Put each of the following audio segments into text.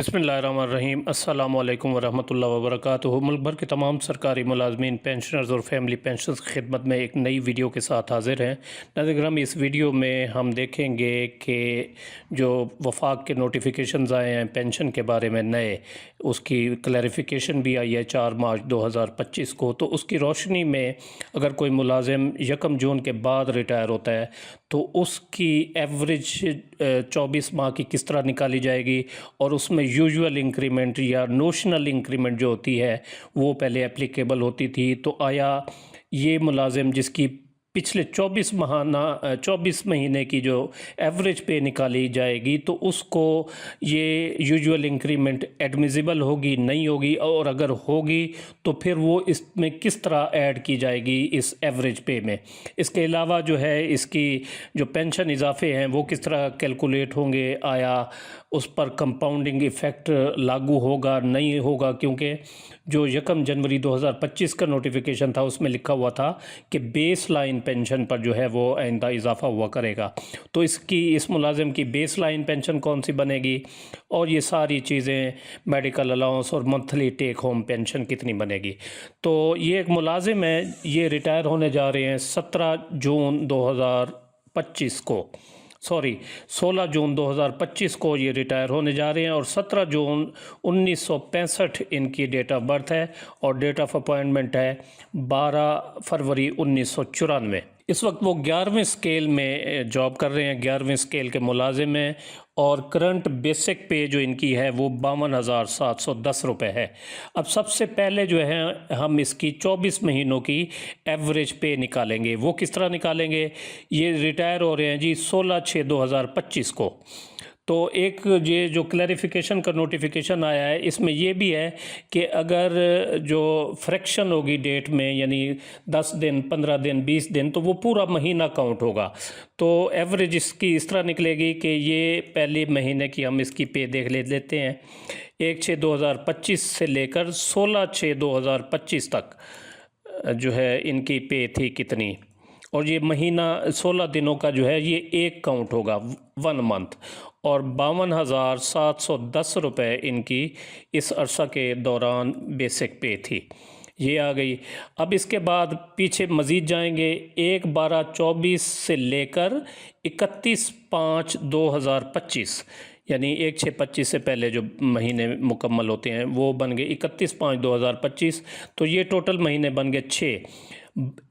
बिस्मिल्लाहिर्रहमानिर्रहीम अस्सलामु अलैकुम वरहमतुल्लाहि वबरकातुहू। मुल्क भर के तमाम सरकारी मुलाजमीन, पेंशनर्स और फैमिली पेंशनर्स की खिदमत में एक नई वीडियो के साथ हाजिर हैं। नाज़रीन, इस वीडियो में हम देखेंगे कि जो वफाक के नोटिफिकेशंस आए हैं पेंशन के बारे में नए, उसकी क्लैरिफिकेशन भी आई है 4 मार्च 2025 को। तो उसकी रोशनी में अगर कोई मुलाजिम 1 जून के बाद रिटायर होता है तो उसकी एवरेज 24 माह की किस तरह निकाली जाएगी, और उसमें यूजुअल इंक्रीमेंट या नोशनल इंक्रीमेंट जो होती है वो पहले एप्लीकेबल होती थी। तो आया ये मुलाजिम जिसकी पिछले 24 महीने की जो एवरेज पे निकाली जाएगी तो उसको ये यूजुअल इंक्रीमेंट एडमिसिबल होगी, नहीं होगी, और अगर होगी तो फिर वो इसमें किस तरह ऐड की जाएगी इस एवरेज पे में। इसके अलावा जो है इसकी जो पेंशन इजाफे हैं वो किस तरह कैलकुलेट होंगे, आया उस पर कंपाउंडिंग इफ़ेक्ट लागू होगा, नहीं होगा, क्योंकि जो 1 जनवरी 2025 का नोटिफिकेशन था उसमें लिखा हुआ था कि बेस लाइन पेंशन पर जो है वो आइंदा इजाफा हुआ करेगा। तो इस मुलाजिम की बेस लाइन पेंशन कौन सी बनेगी, और ये सारी चीज़ें, मेडिकल अलाउंस और मंथली टेक होम पेंशन कितनी बनेगी। तो ये एक मुलाजिम है, ये रिटायर होने जा रहे हैं 16 जून 2025 को ये रिटायर होने जा रहे हैं, और 17 जून 1965 इनकी डेट ऑफ बर्थ है, और डेट ऑफ अपॉइंटमेंट है 12 फरवरी 1994। इस वक्त वो 11वें स्केल में जॉब कर रहे हैं, 11वें स्केल के मुलाजिम हैं, और करंट बेसिक पे जो इनकी है वो 52,710 रुपये है। अब सबसे पहले जो है हम इसकी 24 महीनों की एवरेज पे निकालेंगे। वो किस तरह निकालेंगे, ये रिटायर हो रहे हैं जी 16/6/2025 को। तो एक ये जो क्लैरिफिकेशन का नोटिफिकेशन आया है इसमें ये भी है कि अगर जो फ्रैक्शन होगी डेट में, यानी 10 दिन, 15 दिन, 20 दिन, तो वो पूरा महीना काउंट होगा। तो एवरेज इसकी इस तरह निकलेगी कि ये पहले महीने की हम इसकी पे देख लेते हैं। 1/6/2025 से लेकर 16/6/2025 तक जो है इनकी पे थी कितनी, और ये महीना 16 दिनों का जो है ये एक काउंट होगा, 1 मंथ, और 52,710 रुपये इनकी इस अरसा के दौरान बेसिक पे थी। ये आ गई। अब इसके बाद पीछे मज़ीद जाएंगे, 1/12/24 से लेकर 31/5/2025, यानी 1/6/25 से पहले जो महीने मुकम्मल होते हैं वो बन गए 31/5/2025। तो ये टोटल महीने बन गए 6।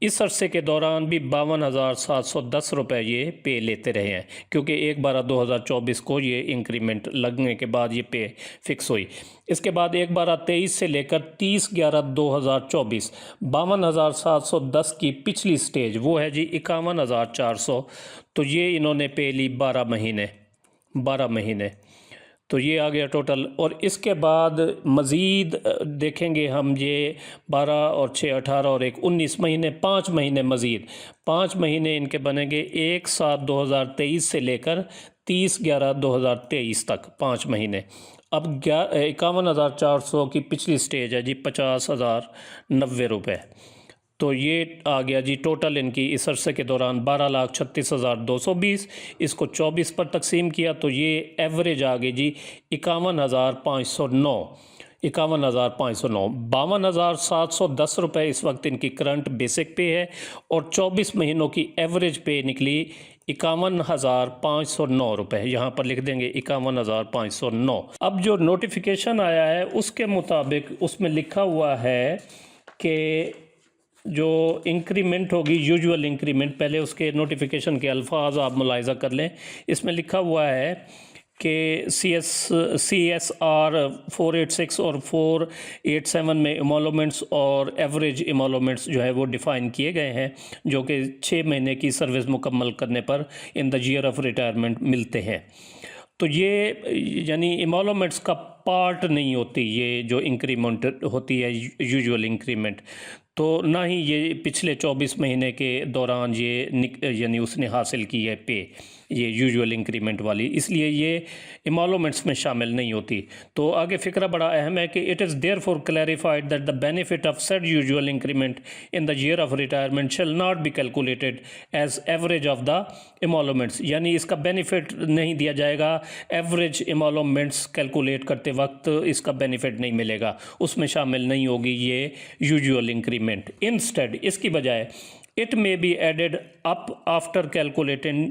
इस अरसे के दौरान भी 52,710 रुपये ये पे लेते रहे हैं, क्योंकि 1/12/2024 को ये इंक्रीमेंट लगने के बाद ये पे फिक्स हुई। इसके बाद 1/12/23 से लेकर 30/11/2024 52,710 की पिछली स्टेज वो है जी 51,400। तो ये इन्होंने पे ली 12 महीने। तो ये आ गया टोटल। और इसके बाद मज़ीद देखेंगे हम, ये 12 और 6 18 और 1 19 महीने, 5 महीने मज़ीद, 5 महीने इनके बनेंगे 1/7/2023 से लेकर 30/11/2023 तक, 5 महीने। अब 51,400 की पिछली स्टेज है जी 50,090 रुपये। तो ये आ गया जी टोटल इनकी इस अरसे के दौरान 12,36,220। इसको 24 पर तकसीम किया तो ये एवरेज आ गई जी 51,509। 52,710 रुपये इस वक्त इनकी करंट बेसिक पे है, और 24 महीनों की एवरेज पे निकली 51,509 रुपये। यहाँ पर लिख देंगे 51,509। अब जो नोटिफिकेशन आया है उसके मुताबिक उसमें लिखा हुआ है कि जो इंक्रीमेंट होगी यूजुअल इंक्रीमेंट, पहले उसके नोटिफिकेशन के अल्फाज आप मुलाहिज़ा कर लें। इसमें लिखा हुआ है कि CSR 486 और 487 में इमोलमेंट्स और एवरेज इमोलमेंट्स जो है वो डिफ़ाइन किए गए हैं, जो कि 6 महीने की सर्विस मुकम्मल करने पर इन द ईयर ऑफ रिटायरमेंट मिलते हैं। तो ये यानी इमोलमेंट्स का पार्ट नहीं होती ये जो इंक्रीमेंट होती है यूजुअल इंक्रीमेंट, तो ना ही ये पिछले 24 महीने के दौरान ये यानी उसने हासिल की है पे। ये यूजुअल इंक्रीमेंट वाली, इसलिए ये इमोलमेंट्स में शामिल नहीं होती। तो आगे फ़िक्रा बड़ा अहम है कि it is there for clarified that the benefit of said usual increment in the year of retirement shall not be calculated as average of the emoluments, यानी इसका बेनिफिट नहीं दिया जाएगा, एवरेज इमोलमेंट्स कैलकुलेट करते वक्त इसका बेनिफिट नहीं मिलेगा, उसमें शामिल नहीं होगी ये यूजुअल इंक्रीमेंट। इंस्टेड इसकी बजाय it may be added up after calculating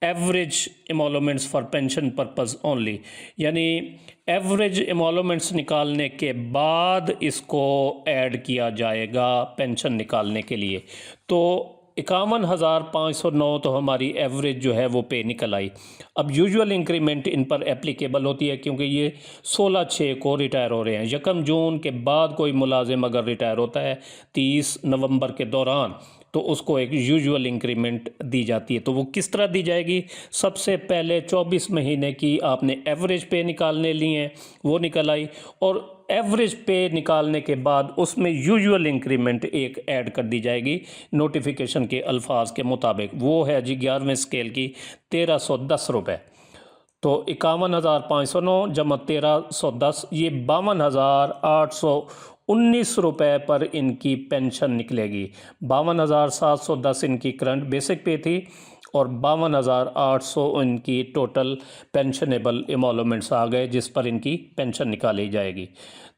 average emoluments for pension purpose only, यानी एवरेज इमोलमेंट्स निकालने के बाद इसको ऐड किया जाएगा पेंशन निकालने के लिए। तो 51,509 तो हमारी एवरेज जो है वो पे निकल आई। अब यूजुअल इंक्रीमेंट इन पर एप्लीकेबल होती है क्योंकि ये 16/6 को रिटायर हो रहे हैं। 1 जून के बाद कोई मुलाजिम अगर रिटायर होता है 30 नवंबर के दौरान, तो उसको एक यूजुअल इंक्रीमेंट दी जाती है। तो वो किस तरह दी जाएगी? सबसे पहले 24 महीने की आपने एवरेज पे निकालने ली हैं, वो निकल आई, और एवरेज पे निकालने के बाद उसमें यूजुअल इंक्रीमेंट एक ऐड कर दी जाएगी नोटिफिकेशन के अल्फाज के मुताबिक। वो है जी 11वें स्केल की 1310 रुपये। तो 51,509 जमा 1310, ये 52,819 रुपये पर इनकी पेंशन निकलेगी। 52,710 इनकी करंट बेसिक पे थी और 52,800 इनकी टोटल पेंशनेबल इमोलमेंट्स आ गए जिस पर इनकी पेंशन निकाली जाएगी।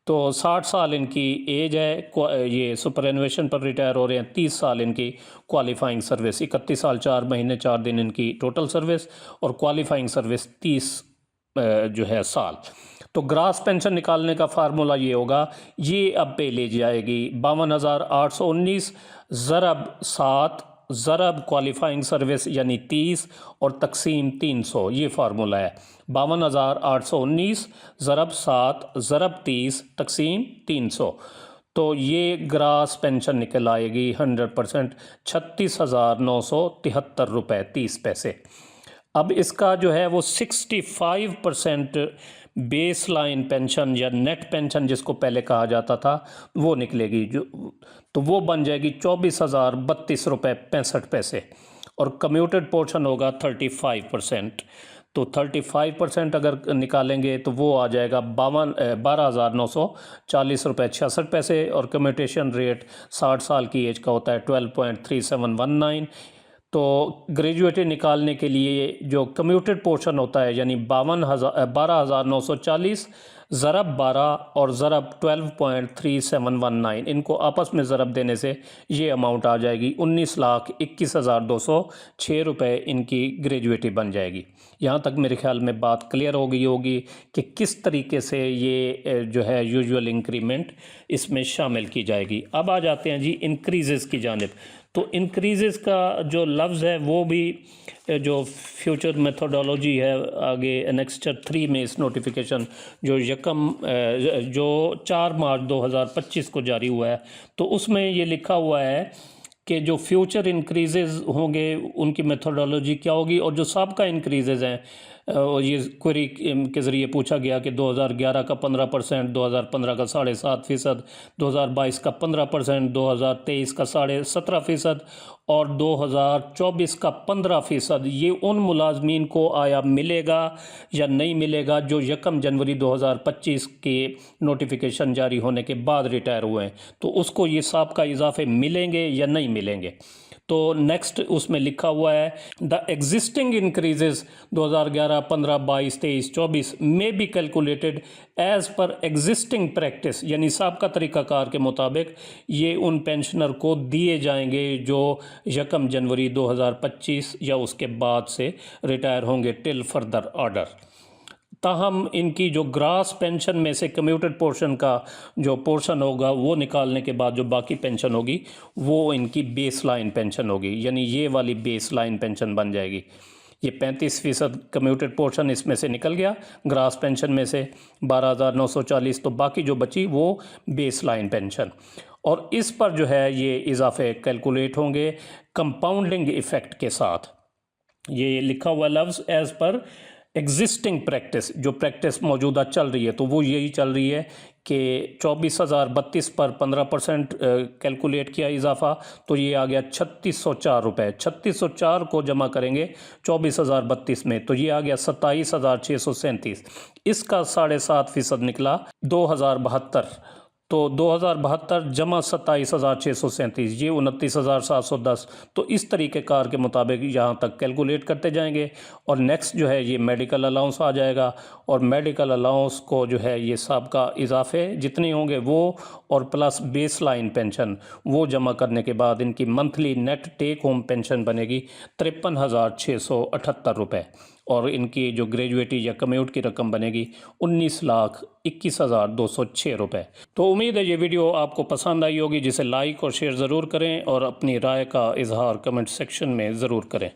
तो 60 साल इनकी एज है, ये सुपरएनुएशन पर रिटायर हो रहे हैं। 30 साल इनकी क्वालिफाइंग सर्विस, 31 साल 4 महीने 4 दिन इनकी टोटल सर्विस, और क्वालिफाइंग सर्विस 30 जो है साल। तो ग्रास पेंशन निकालने का फार्मूला ये होगा, ये अब पे ले जाएगी 52,819 ज़रब 7 ज़रब क्वालिफाइंग सर्विस यानी 30 और तकसीम 300, ये फार्मूला है। 52,819 ज़रब 7 ज़रब 30 तकसीम 300, तो ये ग्रास पेंशन निकल आएगी 100% 36,973 रुपये 30 पैसे। अब इसका जो है वो 65% बेस लाइन पेंशन या नेट पेंशन जिसको पहले कहा जाता था वो निकलेगी, जो तो वो बन जाएगी 24,032 रुपये 65 पैसे, और कम्यूटेड पोर्शन होगा 35%। तो 35% अगर निकालेंगे तो वो आ जाएगा 12,940 रुपये 66 पैसे, और कम्यूटेशन रेट 60 साल की एज का होता है 12.3719। तो ग्रेजुएटेड निकालने के लिए जो कम्यूटेड पोर्शन होता है यानी 12,940 ज़रब 12 और ज़रब 12.3719, इनको आपस में ज़रब देने से ये अमाउंट आ जाएगी 19,21,206 रुपये इनकी ग्रेजुएटी बन जाएगी। यहाँ तक मेरे ख्याल में बात क्लियर हो गई होगी कि किस तरीके से ये जो है यूजुअल इंक्रीमेंट इसमें शामिल की जाएगी। अब आ जाते हैं जी इंक्रीज़ की जानिब। तो इंक्रीज़ का जो लफ्ज़ है वो भी जो फ्यूचर मेथोडोलॉजी है आगे एनेक्स्चर 3 में इस नोटिफिकेशन जो 4 मार्च 2025 को जारी हुआ है, तो उसमें ये लिखा हुआ है कि जो फ्यूचर इंक्रीज़ होंगे उनकी मेथोडोलॉजी क्या होगी, और जो सबका इंक्रीज़ हैं और ये क्वेरी के ज़रिए पूछा गया कि 2011 का 15%, 2015 का 7.5%, 2022 का 15%, 2023 का 17.5% और 2024 का 15%, ये उन मुलाजमीन को आया मिलेगा या नहीं मिलेगा जो 1 जनवरी 2025 के नोटिफिकेशन जारी होने के बाद रिटायर हुए हैं, तो उसको ये सबका इजाफे मिलेंगे या नहीं मिलेंगे। तो नेक्स्ट उसमें लिखा हुआ है द एग्जिस्टिंग इंक्रीजेज 2011, 15, 22, 23, 24 में be calculated as per existing practice, यानी सबका तरीक़ाकार के मुताबिक ये उन पेंशनर को दिए जाएंगे जो 1 जनवरी 2025 या उसके बाद से रिटायर होंगे टिल फर्दर ऑर्डर। ताहम इनकी जो ग्रास पेंशन में से कम्यूटेड पोर्शन का जो पोर्शन होगा वो निकालने के बाद जो बाकी पेंशन होगी वो इनकी बेस लाइन पेंशन होगी, यानी ये वाली बेस लाइन पेंशन बन जाएगी। ये 35% कम्यूटेड पोर्शन इसमें से निकल गया ग्रास पेंशन में से 12,940, तो बाकी जो बची वो बेस लाइन पेंशन, और इस पर जो है ये इजाफे कैलकुलेट होंगे कंपाउंडिंग इफ़ेक्ट के साथ। ये लिखा हुआ लफ्ज़ एज़ पर एग्जिस्टिंग प्रैक्टिस, जो प्रैक्टिस मौजूदा चल रही है, तो वो यही चल रही है कि 24,032 पर 15% कैलकुलेट किया इजाफा, तो ये आ गया 3604 रुपये। 3604 को जमा करेंगे 24,032 में, तो ये आ गया 27,637। इसका 7.5% निकला 2,072। तो 2,072 जमा 27,637, ये 29,710। तो इस तरीके कार के मुताबिक यहाँ तक कैलकुलेट करते जाएंगे। और नेक्स्ट जो है ये मेडिकल अलाउंस आ जाएगा, और मेडिकल अलाउंस को जो है ये सबका इजाफे जितने होंगे वो, और प्लस बेस लाइन पेंशन वो जमा करने के बाद इनकी monthly net take home pension बनेगी 53,678 रुपये। और इनकी जो ग्रेजुएटी या कम्यूट की रकम बनेगी 19,21,206 रुपये। तो उम्मीद है ये वीडियो आपको पसंद आई होगी, जिसे लाइक और शेयर ज़रूर करें और अपनी राय का इजहार कमेंट सेक्शन में ज़रूर करें।